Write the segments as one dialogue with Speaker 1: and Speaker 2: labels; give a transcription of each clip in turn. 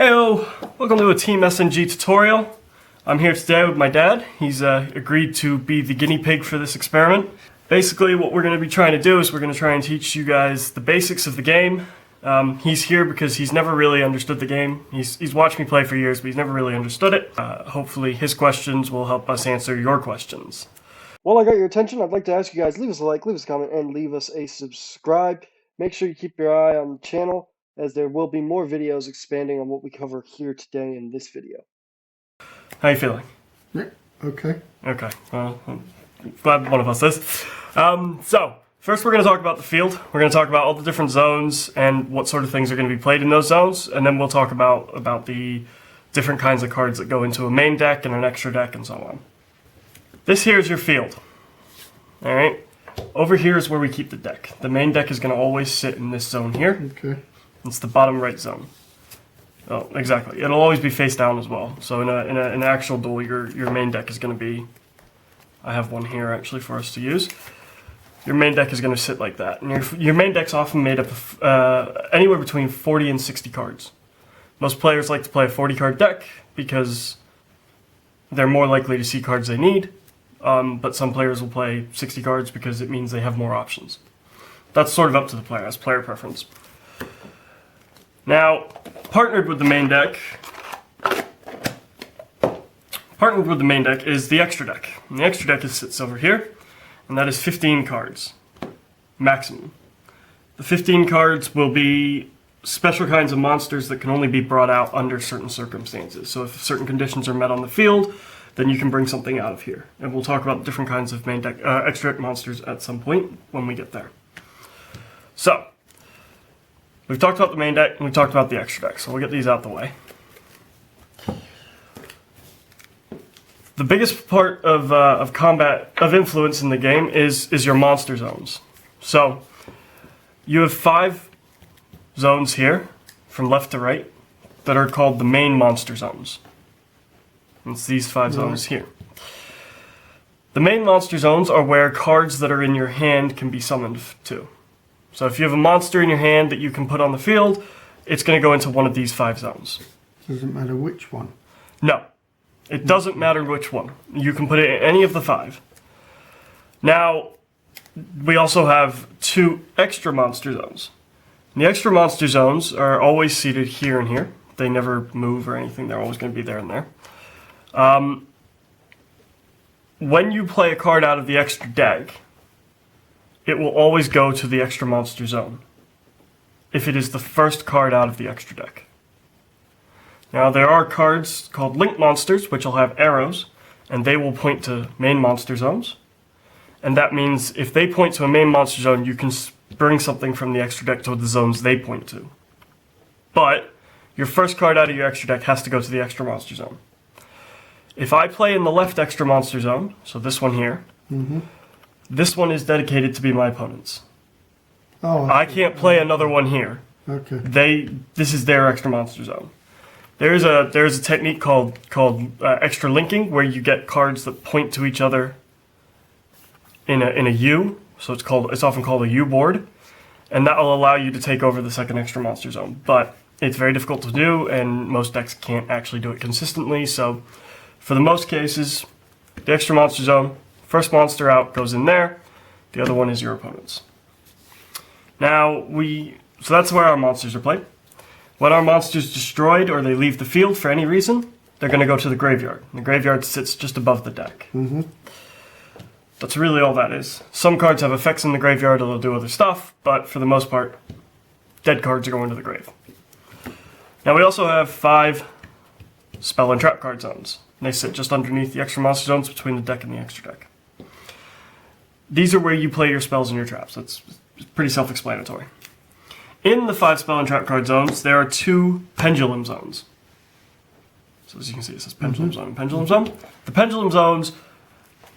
Speaker 1: Heyo! Welcome to a Team SNG tutorial. I'm here today with my dad. He's agreed to be the guinea pig for this experiment. Basically, what we're going to be trying to do is we're going to try and teach you guys the basics of the game. He's here because he's never really understood the game. He's watched me play for years, but he's never really understood it. Hopefully his questions will help us answer your questions.
Speaker 2: While I got your attention, I'd like to ask you guys, leave us a like, leave us a comment, and leave us a subscribe. Make sure you keep your eye on the channel, as there will be more videos expanding on what we cover here today in this video.
Speaker 1: How you feeling?
Speaker 3: Yeah, okay.
Speaker 1: Okay, well, I'm glad one of us is. So, first we're going to talk about the field. We're going to talk about all the different zones and what sort of things are going to be played in those zones, and then we'll talk about the different kinds of cards that go into a main deck and an extra deck and so on. This here is your field. Alright? Over here is where we keep the deck. The main deck is going to always sit in this zone here.
Speaker 3: Okay.
Speaker 1: It's the bottom right zone. Oh, exactly. It'll always be face down as well. So in an actual duel, your main deck is going to be... I have one here actually for us to use. Your main deck is going to sit like that. And your main deck's often made up of anywhere between 40 and 60 cards. Most players like to play a 40 card deck because they're more likely to see cards they need. But some players will play 60 cards because it means they have more options. That's sort of up to the player. That's player preference. Now, partnered with the main deck is the extra deck. And the extra deck sits over here, and that is 15 cards, maximum. The 15 cards will be special kinds of monsters that can only be brought out under certain circumstances. So if certain conditions are met on the field, then you can bring something out of here. And we'll talk about different kinds of main deck, extra deck monsters at some point when we get there. So, we've talked about the main deck, and we've talked about the extra deck, so we'll get these out the way. The biggest part of combat, of influence in the game is your monster zones. So, you have 5 zones here, from left to right, that are called the main monster zones. It's these 5 zones here. The main monster zones are where cards that are in your hand can be summoned to. So if you have a monster in your hand that you can put on the field, it's going to go into one of these 5 zones.
Speaker 3: Doesn't matter which one?
Speaker 1: No. It doesn't matter which one. You can put it in any of the 5. Now, we also have 2 extra monster zones. The extra monster zones are always seated here and here. They never move or anything. They're always going to be there and there. When you play a card out of the extra deck, it will always go to the extra monster zone if it is the first card out of the extra deck. Now there are cards called link monsters which will have arrows, and they will point to main monster zones, and that means if they point to a main monster zone, you can bring something from the extra deck to the zones they point to. But your first card out of your extra deck has to go to the extra monster zone. If I play in the left extra monster zone, so this one here, this one is dedicated to be my opponent's.
Speaker 3: Oh,
Speaker 1: I can't play another one here.
Speaker 3: Okay.
Speaker 1: This is their extra monster zone. There's a technique called extra linking, where you get cards that point to each other in a U. So it's often called a U board, and that will allow you to take over the second extra monster zone. But it's very difficult to do, and most decks can't actually do it consistently. So for the most cases, the extra monster zone, first monster out goes in there. The other one is your opponent's. Now, so that's where our monsters are played. When our monster's destroyed or they leave the field for any reason, they're going to go to the graveyard. The graveyard sits just above the deck. That's really all that is. Some cards have effects in the graveyard, or they'll do other stuff, but for the most part, dead cards are going to the grave. Now, we also have 5 spell and trap card zones. They sit just underneath the extra monster zones between the deck and the extra deck. These are where you play your spells and your traps. That's pretty self-explanatory. In the 5 spell and trap card zones, there are 2 pendulum zones. So as you can see, it says pendulum zone and pendulum zone. The pendulum zones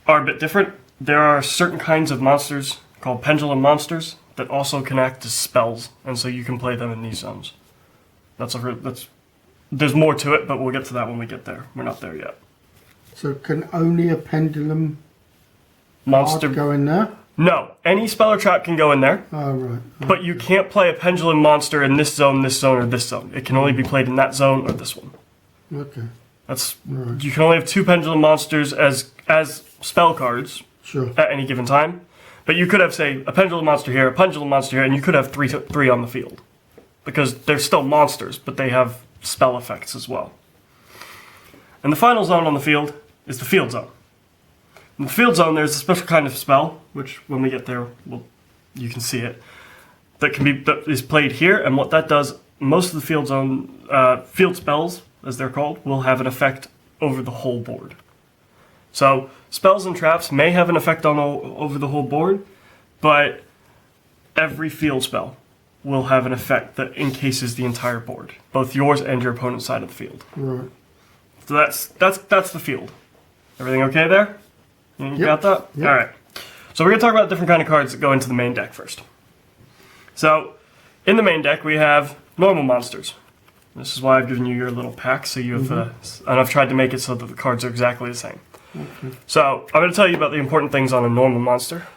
Speaker 1: are a bit different. There are certain kinds of monsters called pendulum monsters that also can act as spells, and so you can play them in these zones. There's more to it, but we'll get to that when we get there. We're not there yet.
Speaker 3: So can only a pendulum
Speaker 1: monster
Speaker 3: go in there?
Speaker 1: No, any spell or trap can go in there,
Speaker 3: Oh, right.
Speaker 1: but you can't play a Pendulum Monster in this zone, or this zone. It can only be played in that zone or this one.
Speaker 3: Okay.
Speaker 1: That's
Speaker 3: Right.
Speaker 1: You can only have 2 Pendulum Monsters as spell cards
Speaker 3: Sure.
Speaker 1: at any given time. But you could have, say, a Pendulum Monster here, a Pendulum Monster here, and you could have three on the field. Because they're still monsters, but they have spell effects as well. And the final zone on the field is the field zone. In the field zone, there's a special kind of spell, which when we get there, you can see it, that is played here. And what that does, most of the field zone field spells, as they're called, will have an effect over the whole board. So spells and traps may have an effect over the whole board, but every field spell will have an effect that encases the entire board, both yours and your opponent's side of the field.
Speaker 3: Right.
Speaker 1: So that's the field. Everything okay there? You got that?
Speaker 3: Yep.
Speaker 1: All right. So we're going to talk about different kind of cards that go into the main deck first. So in the main deck we have normal monsters. This is why I've given you your little pack, so you have, and I've tried to make it so that the cards are exactly the same.
Speaker 3: Okay.
Speaker 1: So I'm going to tell you about the important things on a normal monster.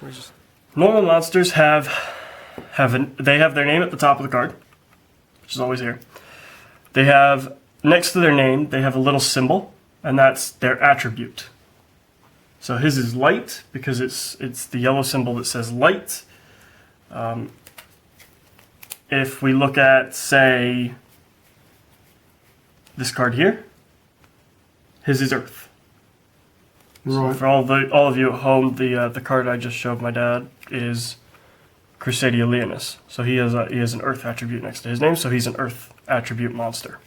Speaker 1: Normal monsters they have their name at the top of the card, which is always here. They have, next to their name, they have a little symbol, and that's their attribute. So his is light, because it's the yellow symbol that says light. If we look at, say, this card here, his is earth. So
Speaker 3: Right.
Speaker 1: for all of you at home, the card I just showed my dad is Crusadia Leonis. So he has an earth attribute next to his name, so he's an earth attribute monster.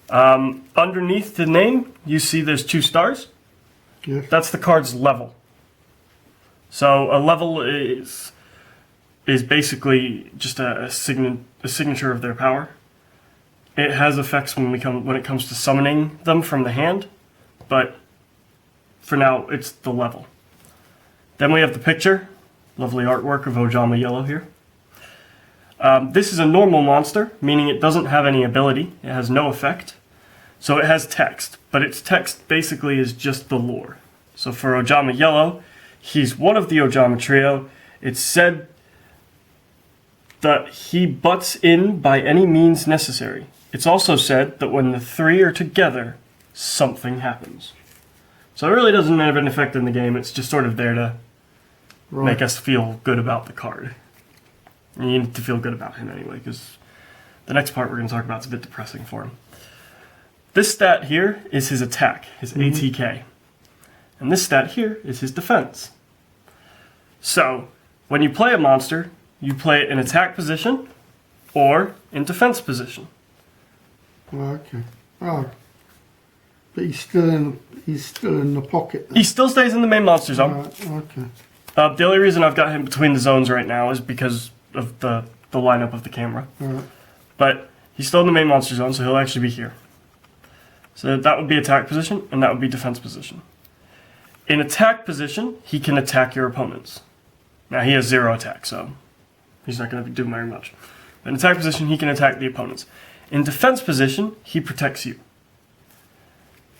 Speaker 1: Underneath the name, you see there's 2 stars.
Speaker 3: Yes.
Speaker 1: That's the card's level. So a level is basically just a signature of their power. It has effects when it comes to summoning them from the hand, but for now it's the level. Then we have the picture, lovely artwork of Ojama Yellow here. This is a normal monster, meaning it doesn't have any ability. It has no effect. So it has text, but its text basically is just the lore. So for Ojama Yellow, he's one of the Ojama trio. It's said that he butts in by any means necessary. It's also said that when the 3 are together, something happens. So it really doesn't have an effect in the game. It's just sort of there to make us feel good about the card. And you need to feel good about him anyway, because the next part we're going to talk about is a bit depressing for him. This stat here is his attack, his ATK. And this stat here is his defense. So, when you play a monster, you play it in attack position or in defense position.
Speaker 3: Okay. Oh. But he's still in the pocket then.
Speaker 1: He still stays in the main monster zone.
Speaker 3: Right. Okay.
Speaker 1: The only reason I've got him between the zones right now is because of the lineup of the camera.
Speaker 3: Right.
Speaker 1: But he's still in the main monster zone, so he'll actually be here. So that would be attack position, and that would be defense position. In attack position, he can attack your opponents. Now, he has 0 attack, so he's not going to do very much. In attack position, he can attack the opponents. In defense position, he protects you.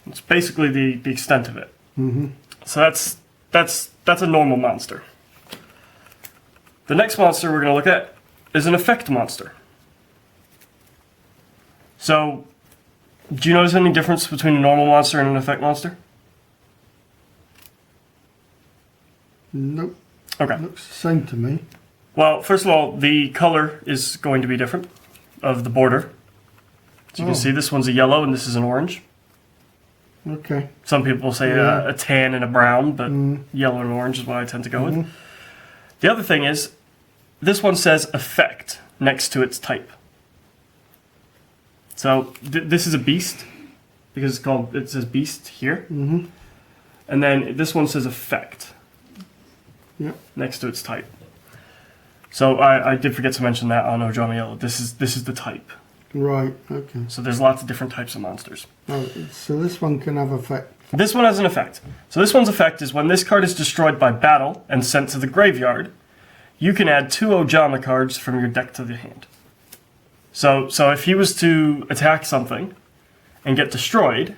Speaker 1: It's basically the extent of it.
Speaker 3: Mm-hmm.
Speaker 1: So that's a normal monster. The next monster we're going to look at is an effect monster. So, do you notice any difference between a normal monster and an effect monster?
Speaker 3: Nope.
Speaker 1: Okay.
Speaker 3: Looks the same to me.
Speaker 1: Well, first of all, the color is going to be different of the border. So you can see this one's a yellow and this is an orange.
Speaker 3: Okay.
Speaker 1: Some people say
Speaker 3: Yeah.
Speaker 1: a tan and a brown, but yellow and orange is what I tend to go with. The other thing is, this one says effect next to its type. So this is a beast, because it says beast here.
Speaker 3: Mm-hmm.
Speaker 1: And then this one says effect
Speaker 3: Yeah.
Speaker 1: next to its type. So I did forget to mention that on Ojama Yellow. This is the type.
Speaker 3: Right. Okay.
Speaker 1: So there's lots of different types of monsters.
Speaker 3: Oh, so this one can have effect.
Speaker 1: This one has an effect. So this one's effect is when this card is destroyed by battle and sent to the graveyard, you can add 2 Ojama cards from your deck to the hand. So if he was to attack something and get destroyed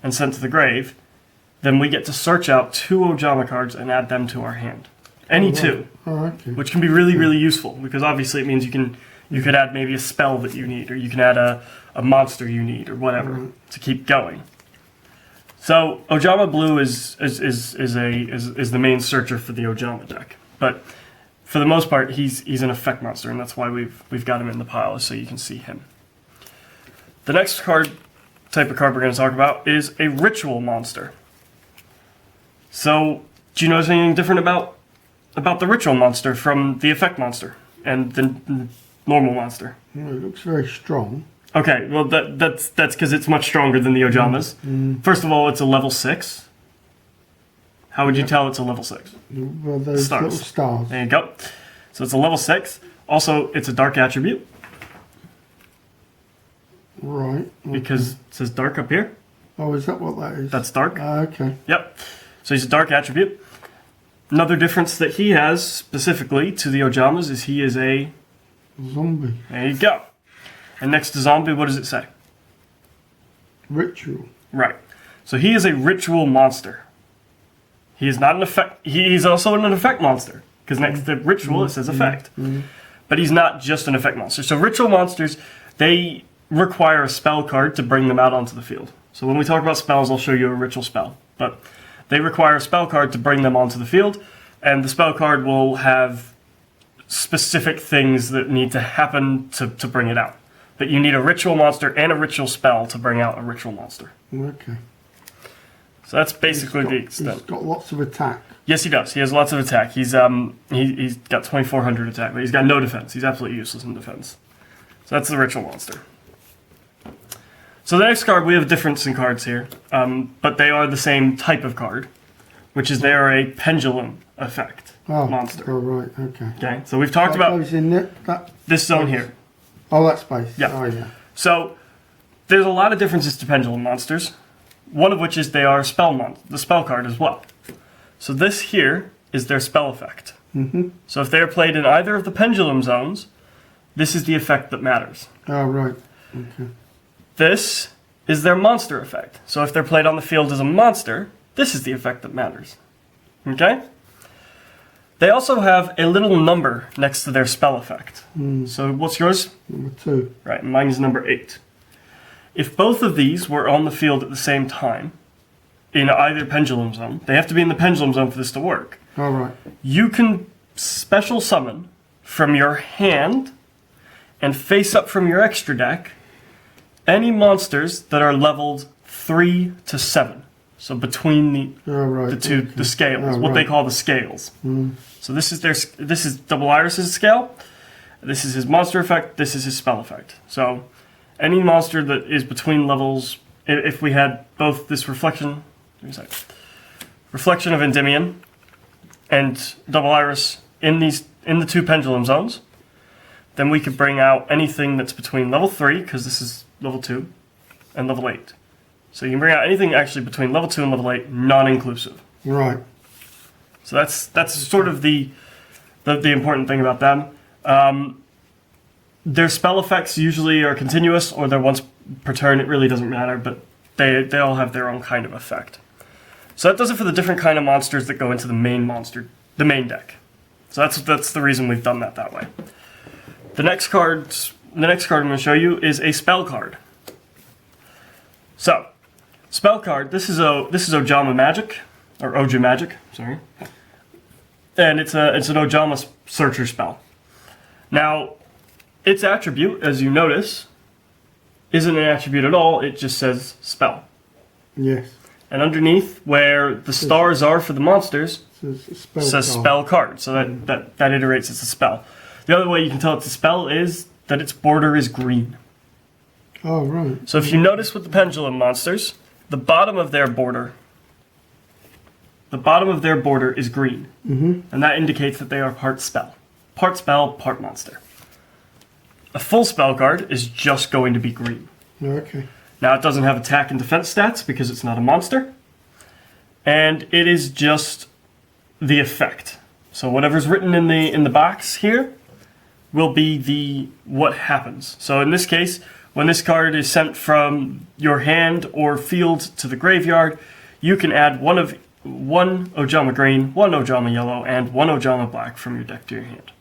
Speaker 1: and sent to the grave, then we get to search out 2 Ojama cards and add them to our hand. Any two,
Speaker 3: Oh, okay.
Speaker 1: which can be really, really useful because obviously it means you could add maybe a spell that you need, or you can add a monster you need, or whatever to keep going. So Ojama Blue is the main searcher for the Ojama deck, but for the most part he's an effect monster, and that's why we've got him in the pile so you can see him. The next type of card we're going to talk about is a ritual monster. So do you notice anything different about the ritual monster from the effect monster and the normal monster?
Speaker 3: Well, it looks very strong.
Speaker 1: Okay, well that's because it's much stronger than the Ojamas. First of all, it's a level 6. How would you tell it's a level 6?
Speaker 3: Well, those little stars.
Speaker 1: There you go. So it's a level 6. Also, it's a dark attribute.
Speaker 3: Right. Okay.
Speaker 1: Because it says dark up here.
Speaker 3: Oh, is that what that is?
Speaker 1: That's dark.
Speaker 3: Okay.
Speaker 1: Yep. So he's a dark attribute. Another difference that he has specifically to the Ojamas is he is a
Speaker 3: Zombie.
Speaker 1: There you go. And next to zombie, what does it say?
Speaker 3: Ritual.
Speaker 1: Right. So he is a ritual monster. He is not an effect. He's also an effect monster because next to ritual it says effect. But he's not just an effect monster. So ritual monsters, they require a spell card to bring them out onto the field. So when we talk about spells, I'll show you a ritual spell. But they require a spell card to bring them onto the field, and the spell card will have specific things that need to happen to bring it out. But you need a ritual monster and a ritual spell to bring out a ritual monster.
Speaker 3: Okay.
Speaker 1: So that's basically the extent.
Speaker 3: He's got lots of attack.
Speaker 1: Yes, he does. He has lots of attack. He's got 2,400 attack, but he's got no defense. He's absolutely useless in defense. So that's the ritual monster. So the next card, we have a difference in cards here, but they are the same type of card, which is they are a pendulum effect monster.
Speaker 3: Oh, right. Okay.
Speaker 1: Okay, so we've talked
Speaker 3: That
Speaker 1: about
Speaker 3: goes in
Speaker 1: this zone here.
Speaker 3: Oh, that space.
Speaker 1: Yeah.
Speaker 3: Oh, yeah.
Speaker 1: So there's a lot of differences to pendulum monsters. One of which is they are the spell card as well. So this here is their spell effect. So if they are played in either of the pendulum zones, this is the effect that matters.
Speaker 3: Oh, right. Okay.
Speaker 1: This is their monster effect. So if they're played on the field as a monster, this is the effect that matters. Okay? They also have a little number next to their spell effect. So what's yours?
Speaker 3: Number 2.
Speaker 1: Right, mine is number 8. If both of these were on the field at the same time, in either pendulum zone, they have to be in the pendulum zone for this to work.
Speaker 3: All right.
Speaker 1: You can special summon from your hand and face up from your extra deck any monsters that are leveled 3 to 7. So between the scales, what they call the scales. So this is Double Iris's scale. This is his monster effect. This is his spell effect. So any monster that is between levels, if we had both this reflection of Endymion and Double Iris in the two pendulum zones, then we could bring out anything that's between level 3, because this is level 2, and level 8. So you can bring out anything actually between level 2 and level 8, non-inclusive.
Speaker 3: Right.
Speaker 1: So that's sort of the important thing about them. Their spell effects usually are continuous, or they're once per turn. It really doesn't matter, but they all have their own kind of effect. So that does it for the different kind of monsters that go into the main deck. So that's the reason we've done that way. The next card I'm going to show you is a spell card. So, spell card. This is Ojama Magic, or Oja Magic. Sorry, and it's an Ojama Searcher spell. Now, its attribute, as you notice, isn't an attribute at all. It just says spell.
Speaker 3: Yes.
Speaker 1: And underneath, where the stars are for the monsters,
Speaker 3: says
Speaker 1: spell card. So that iterates it's a spell. The other way you can tell it's a spell is that its border is green.
Speaker 3: Oh, right.
Speaker 1: So if you notice with the pendulum monsters, the bottom of their border is green. And that indicates that they are part spell. Part spell, part monster. A full spell card is just going to be green.
Speaker 3: Okay.
Speaker 1: Now it doesn't have attack and defense stats because it's not a monster. And it is just the effect. So whatever's written in the box here will be what happens. So in this case, when this card is sent from your hand or field to the graveyard, you can add one of one Ojama green, one Ojama yellow, and one Ojama black from your deck to your hand.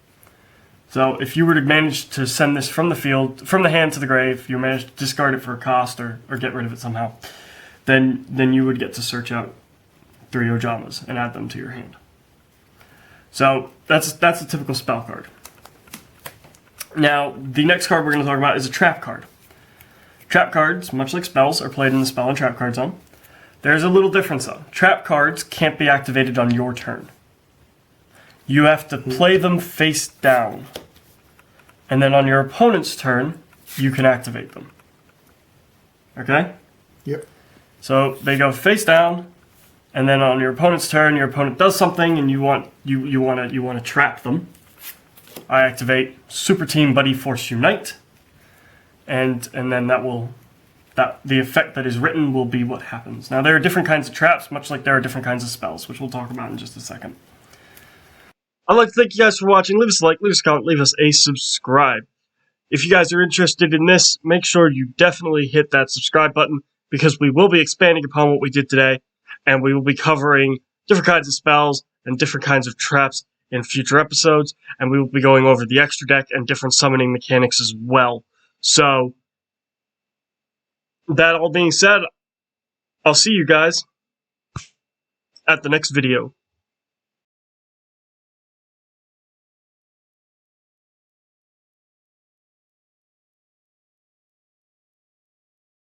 Speaker 1: So if you were to manage to send this from the field, from the hand to the grave, you managed to discard it for a cost or get rid of it somehow, then you would get to search out 3 Ojamas and add them to your hand. So that's a typical spell card. Now, the next card we're going to talk about is a trap card. Trap cards, much like spells, are played in the spell and trap card zone. There's a little difference though. Trap cards can't be activated on your turn. You have to play them face down. And then on your opponent's turn, you can activate them. Okay?
Speaker 3: Yep.
Speaker 1: So they go face down, and then on your opponent's turn, your opponent does something, and you want to trap them. I activate Super Team Buddy Force Unite, and then the effect that is written will be what happens. Now there are different kinds of traps, much like there are different kinds of spells, which we'll talk about in just a second. I'd like to thank you guys for watching. Leave us a like, leave us a comment, leave us a subscribe. If you guys are interested in this, make sure you definitely hit that subscribe button, because we will be expanding upon what we did today, and we will be covering different kinds of spells and different kinds of traps in future episodes, and we will be going over the extra deck and different summoning mechanics as well. So, that all being said, I'll see you guys at the next video.